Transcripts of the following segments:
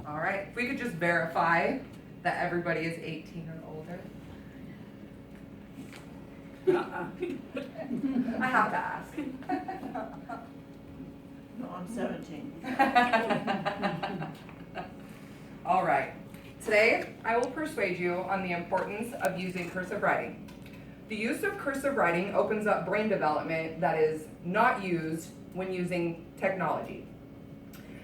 All right, if we could just verify that everybody is 18 or older. I have to ask. No, I'm 17. All right, today I will persuade you on the importance of using cursive writing. The use of cursive writing opens up brain development that is not used when using technology.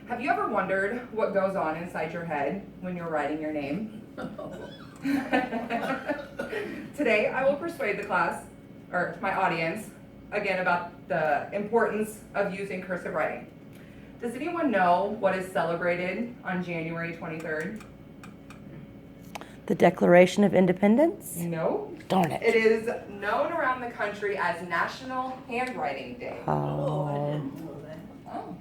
Have you ever wondered what goes on inside your head when you're writing your name? Today, I will persuade the class, or my audience, again about the importance of using cursive writing. Does anyone know what is celebrated on January 23rd? The Declaration of Independence? No. Darn It it. is known around the country as National Handwriting Day. Oh, I Oh. didn't know that. Oh.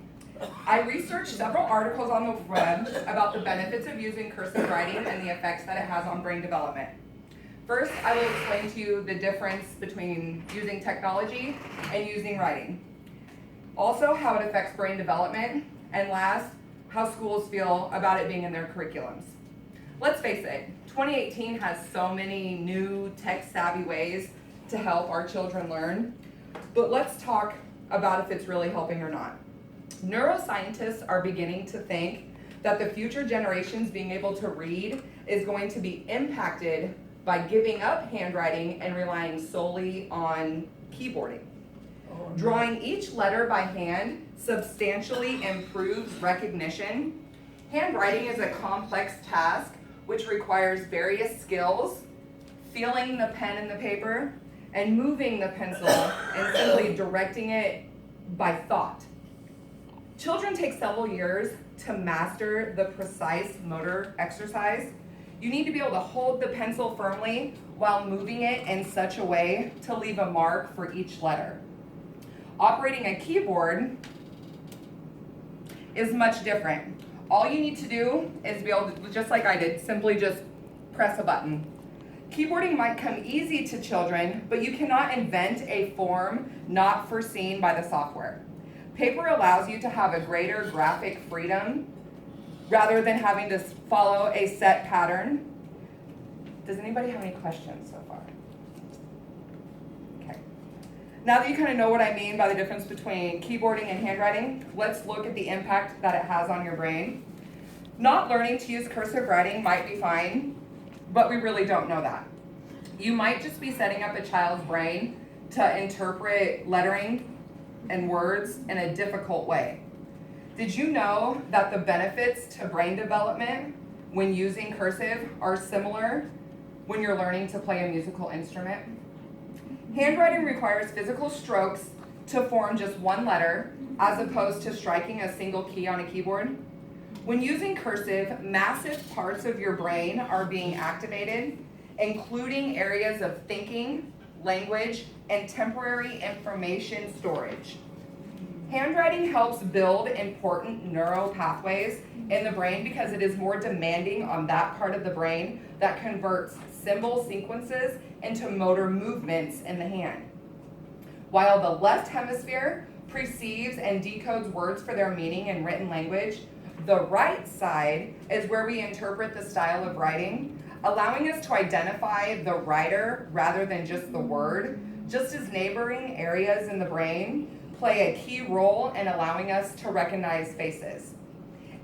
I researched several articles on the web about the benefits of using cursive writing and the effects that it has on brain development. First, I will explain to you the difference between using technology and using writing. Also, how it affects brain development, and last, how schools feel about it being in their curriculums. Let's face it, 2018 has so many new tech-savvy ways to help our children learn, but let's talk about if it's really helping or not. Neuroscientists are beginning to think that the future generations being able to read is going to be impacted by giving up handwriting and relying solely on keyboarding. Oh, no. Drawing each letter by hand substantially improves recognition. Handwriting is a complex task which requires various skills, feeling the pen in the paper, and moving the pencil and simply directing it by thought. Children take several years to master the precise motor exercise. You need to be able to hold the pencil firmly while moving it in such a way to leave a mark for each letter. Operating a keyboard is much different. All you need to do is be able to, just like I did, simply just press a button. Keyboarding might come easy to children, but you cannot invent a form not foreseen by the software. Paper allows you to have a greater graphic freedom rather than having to follow a set pattern. Does anybody have any questions so far? Okay. Now that you kind of know what I mean by the difference between keyboarding and handwriting, let's look at the impact that it has on your brain. Not learning to use cursive writing might be fine, but we really don't know that. You might just be setting up a child's brain to interpret lettering and words in a difficult way. Did you know that the benefits to brain development when using cursive are similar when you're learning to play a musical instrument? Handwriting requires physical strokes to form just one letter as opposed to striking a single key on a keyboard. When using cursive, massive parts of your brain are being activated, including areas of thinking, language, and temporary information storage. Handwriting helps build important neural pathways in the brain because it is more demanding on that part of the brain that converts symbol sequences into motor movements in the hand. While the left hemisphere perceives and decodes words for their meaning in written language, the right side is where we interpret the style of writing, allowing us to identify the writer rather than just the word, just as neighboring areas in the brain play a key role in allowing us to recognize faces.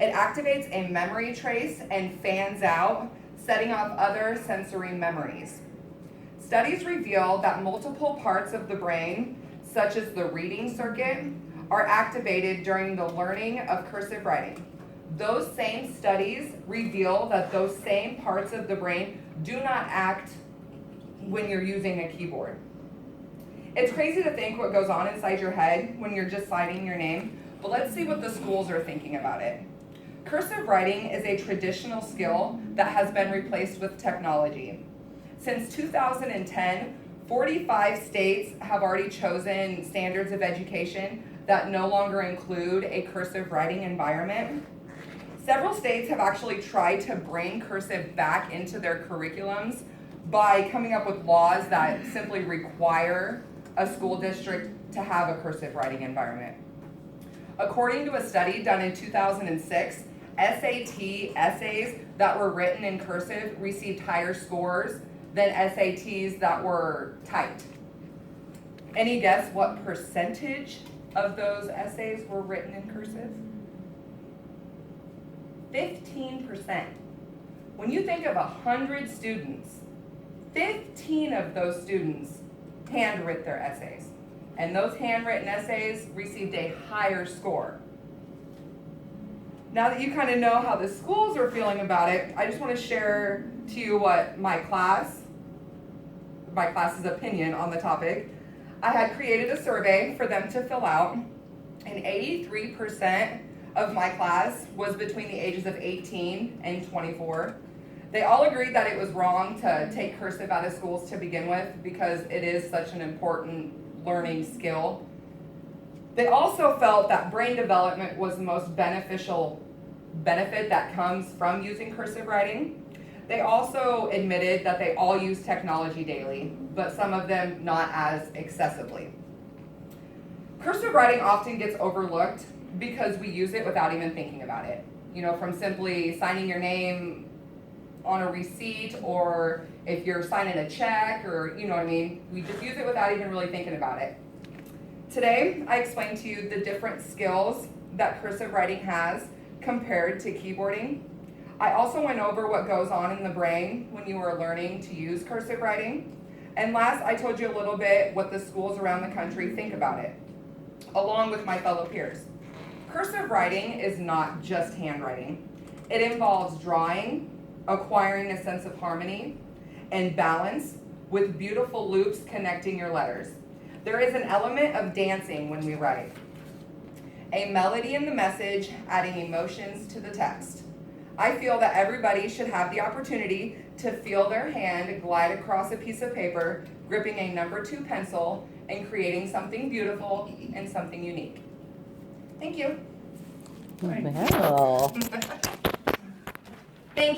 It activates a memory trace and fans out, setting off other sensory memories. Studies reveal that multiple parts of the brain, such as the reading circuit, are activated during the learning of cursive writing. Those same studies reveal that those same parts of the brain do not act when you're using a keyboard. It's crazy to think what goes on inside your head when you're just signing your name, but let's see what the schools are thinking about it. Cursive writing is a traditional skill that has been replaced with technology. Since 2010, 45 states have already chosen standards of education that no longer include a cursive writing environment. Several states have actually tried to bring cursive back into their curriculums by coming up with laws that simply require a school district to have a cursive writing environment. According to a study done in 2006, SAT essays that were written in cursive received higher scores than SATs that were typed. Any guess what percentage of those essays were written in cursive? 15%. When you think of 100 students, 15 of those students handwrote their essays. And those handwritten essays received a higher score. Now that you kind of know how the schools are feeling about it, I just want to share to you what my class's opinion on the topic. I had created a survey for them to fill out, and 83% of my class was between the ages of 18 and 24. They all agreed that it was wrong to take cursive out of schools to begin with because it is such an important learning skill. They also felt that brain development was the most beneficial benefit that comes from using cursive writing. They also admitted that they all use technology daily, but some of them not as excessively. Cursive writing often gets overlooked because we use it without even thinking about it. You know, from simply signing your name on a receipt, or if you're signing a check, or you know what I mean, we just use it without even really thinking about it. Today, I explained to you the different skills that cursive writing has compared to keyboarding. I also went over what goes on in the brain when you are learning to use cursive writing. And last, I told you a little bit what the schools around the country think about it, along with my fellow peers. Cursive writing is not just handwriting. It involves drawing, acquiring a sense of harmony and balance with beautiful loops connecting your letters. There is an element of dancing when we write. A melody in the message, adding emotions to the text. I feel that everybody should have the opportunity to feel their hand glide across a piece of paper, gripping a number 2 pencil and creating something beautiful and something unique. Thank you. Well. Thank you.